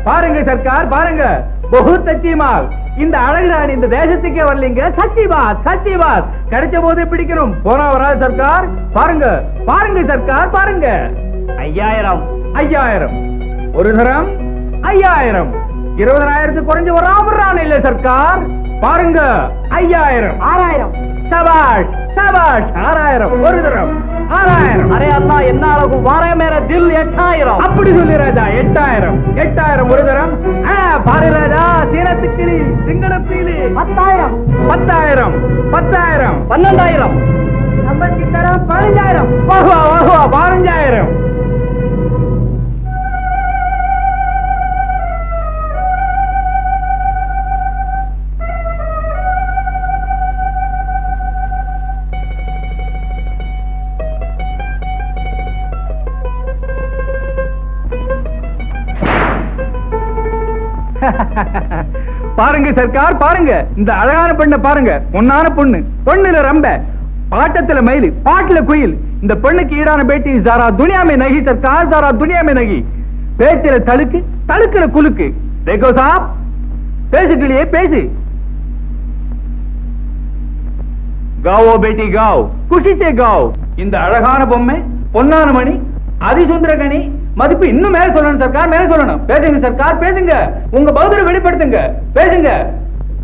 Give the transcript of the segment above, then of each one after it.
பாருங்க சர்க்கார் பாருங்க, बहुत अच्छी माल. இந்த அழகுராணி இந்த தேசத்துக்கே வரலீங்க. சத்தியபாத் சத்தியபாத். கிடைச்ச போது பிடிக்கணும், போனா வராது சர்க்கார். பாருங்க பாருங்க சர்க்கார் பாருங்க. 5000 5000 ஒரு தரம் 5000 20,000 குறைஞ்சு வராமறான் இல்ல சர்க்கார். பாருங்க 5000 6000 சபாஷ் சபாஷ் 6000 ஒரு தரம் 6000. அரே அல்லாஹ் என்ன அழகு வாரே மேரா தில் 8000. அப்படி சொல்லி ராஜா 8000 8000 ஒரு தரம். பாரு ராஜா சீனத்துக்கிளி சிங்கடத்தீலி 10000 10000 10000 12000 நம்பர் கிட்டரம் 15000. வாஹ்வா வாஹ்வா 15000. பாருங்க சர்க்கார் பாருங்க, இந்த அழகான பெண்ணை பாருங்க. பொன்னான பொண்ணு, பொண்ணுல ரம்ப, பாட்டத்துல மயில், பாட்டுல குயில். இந்த பெண்ணுக்கு ஈடான பேட்டி ஜாரா துனியாமே நகி சர்க்கார், ஜாரா துனியாமே நகி. பேச்சுல தழுக்கு, தழுக்குல குலுக்கு. देखो साहब பேசுகிறியே பேசு. गाओ बेटी गाओ, खुशी से गाओ. இந்த அழகான பொம்மை, பொன்னான மணி, அதிசுந்தரகணி மதிப்பு இன்னும் மேல சொல்லணும் சர்க்கார், மேல சொல்லணும். பேசுங்க சர்க்கார் பேசுங்க, உங்க பதிலை வெளிப்படுத்துங்க. பேசுங்க.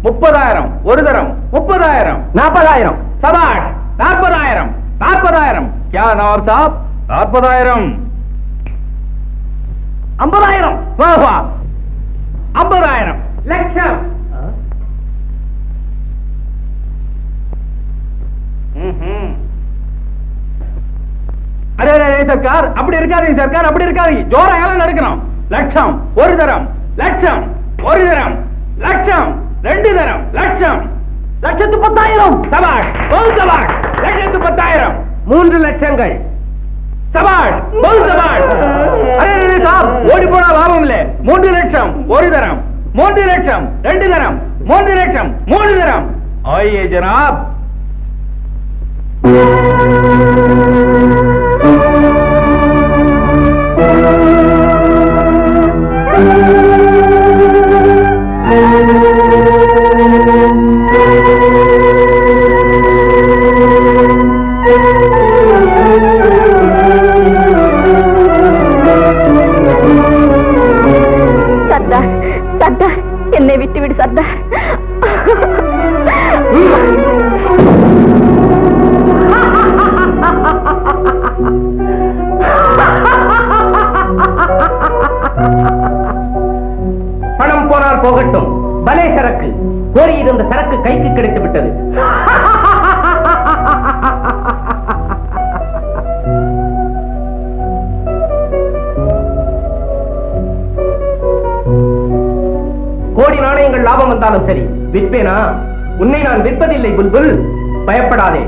30,000 ஒரு தரம் 30,000 40,000 சபாஷ் 40,000 40,000. क्या नवाब साहब 40,000 50,000 वाह वाह 50,000 லட்சம். அரே சர்க்கார் அப்படி இருக்காதீங்க சர்க்கார், அப்படி இருக்காதீங்க. ஜோரா ஏலம் நடக்கணும். லட்சம் ஒரு தரம், லட்சம் ஒரு தரம், லட்சம் ரெண்டு தரம், லட்சம் 1,10,000 சபாஷ் சபாஷ் 1,10,000 3 லட்சங்கள் சபாஷ் சபாஷ். அரே சாப் ஓடி போனா லாபம் இல்ல. 3 லட்சம் ஒரு தரம், 3 லட்சம் 2 தரம், 3 லட்சம் 3 தரம். ஆயே ஜனாப். சர்தார் சர்தார் என்னை விட்டுவிடு சர்தார். பணம் போனால் போகட்டும், பலே சரக்கு. கோரியிருந்த சரக்கு கைக்கு கிடைத்து விட்டது. கோடி நாணயங்கள் லாபம் வந்தாலும் சரி விற்பேனா? உன்னை நான் விற்பதில்லை புல்புல், பயப்படாதே.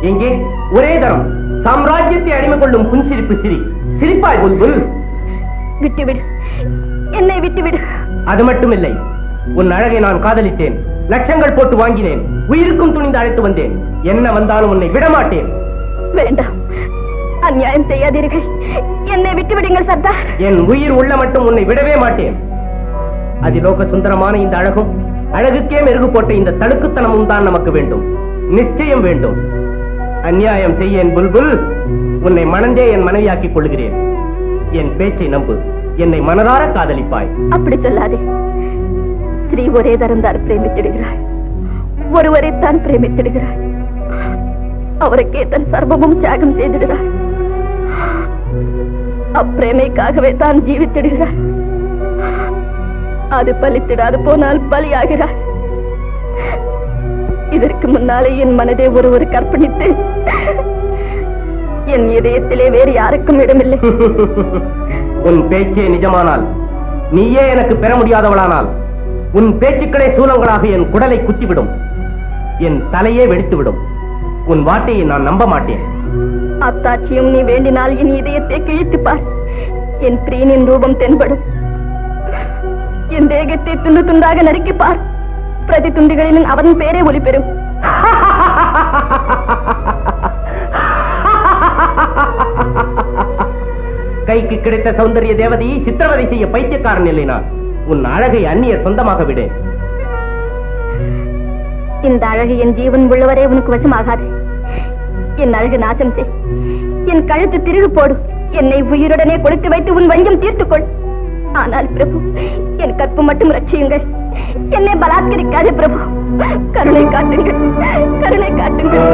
எங்கே ஒரே தரம் சாம்ராஜ்யத்தை அடிமை கொள்ளும் புன்சிரிப்பு சிரி. சிரிப்பாய் புல்புல். விட்டுவிடு, என்னை விட்டுவிடு. அது மட்டுமில்லை, உன் அழகை நான் காதலித்தேன், லட்சங்கள் போட்டு வாங்கினேன், உயிருக்கும் துணிந்து அழைத்து வந்தேன். என்ன வந்தாலும் உன்னை விடமாட்டேன். வேண்டாம், அநியாயம் செய்யாதீர்கள். என்னை விட்டுவிடுங்கள் சர்தார். என் உயிர் உள்ள மட்டும் உன்னை விடவே மாட்டேன். அதிலோக சுந்தரமான இந்த அழகும், அழகுக்கே மெருகு போட்ட இந்த தடுக்குத்தனமும் தான் நமக்கு வேண்டும். நிச்சயம் வேண்டும். அநியாயம் செய்ய என் புல்புல், உன்னை மணந்தே என் மனைவியாக்கிக் கொள்கிறேன். என் பேச்சை நம்பு, என்னை மனதார காதலிப்பாய். அப்படி சொல்லாதே. ஸ்ரீ ஒரே தரம்தான் பிரேமித்திடுகிறாள், ஒருவரைத்தான் பிரேமித்திடுகிறாள். அவருக்கே தன் சர்வமும் தியாகம் செய்திடுகிறாள். அப்பிரேமைக்காகவே தான் ஜீவித்திடுகிறாள். அது பலித்திடாது போனால் பலியாகிறாள். இதற்கு முன்னாலே என் மனதை ஒருவர் கற்பணித்து என் இதயத்திலே வேறு யாருக்கும் இடமில்லை. உன் பேச்சே நிஜமானால், நீயே எனக்கு பெற முடியாதவளானால், உன் பேச்சுக்களே சூலங்களாக என் குடலை குத்திவிடும், என் தலையே வெடித்துவிடும். உன் வார்த்தையை நான் நம்ப மாட்டேன். அத்தாட்சியும் நீ வேண்டினால் என் இதயத்தை கிழித்துப்பார். என் பிரியனின் ரூபம் தென்படும். என் தேகத்தை துண்டு துண்டாக நறுக்கிப்பார். பிரதி துண்டுகளிலும் அவன் பேரே ஒளி பெறும். கைக்கு கிடைத்த சௌந்தரிய தேவதையை சித்திரவதை செய்ய பைத்தியக்காரன் இல்லை நான். உன் அழகை அந்நியர் சொந்தமாக விடு. இந்த அழகு என் ஜீவன் உள்ளவரே உனக்கு வசமாகாது. என் அழகு நாசம் செய். என் கழுத்து திருகு போடு. என்னை உயிருடனே கொடுத்து வைத்து உன் வஞ்சம் தீர்த்துக்கொள். ஆனால் பிரபு, என் கற்பு மட்டும் ரட்சியுங்கள். என்னை பலாத்கரிக்காது பிரபு. கருணை காட்டுங்கள், கருணை காட்டுங்கள்.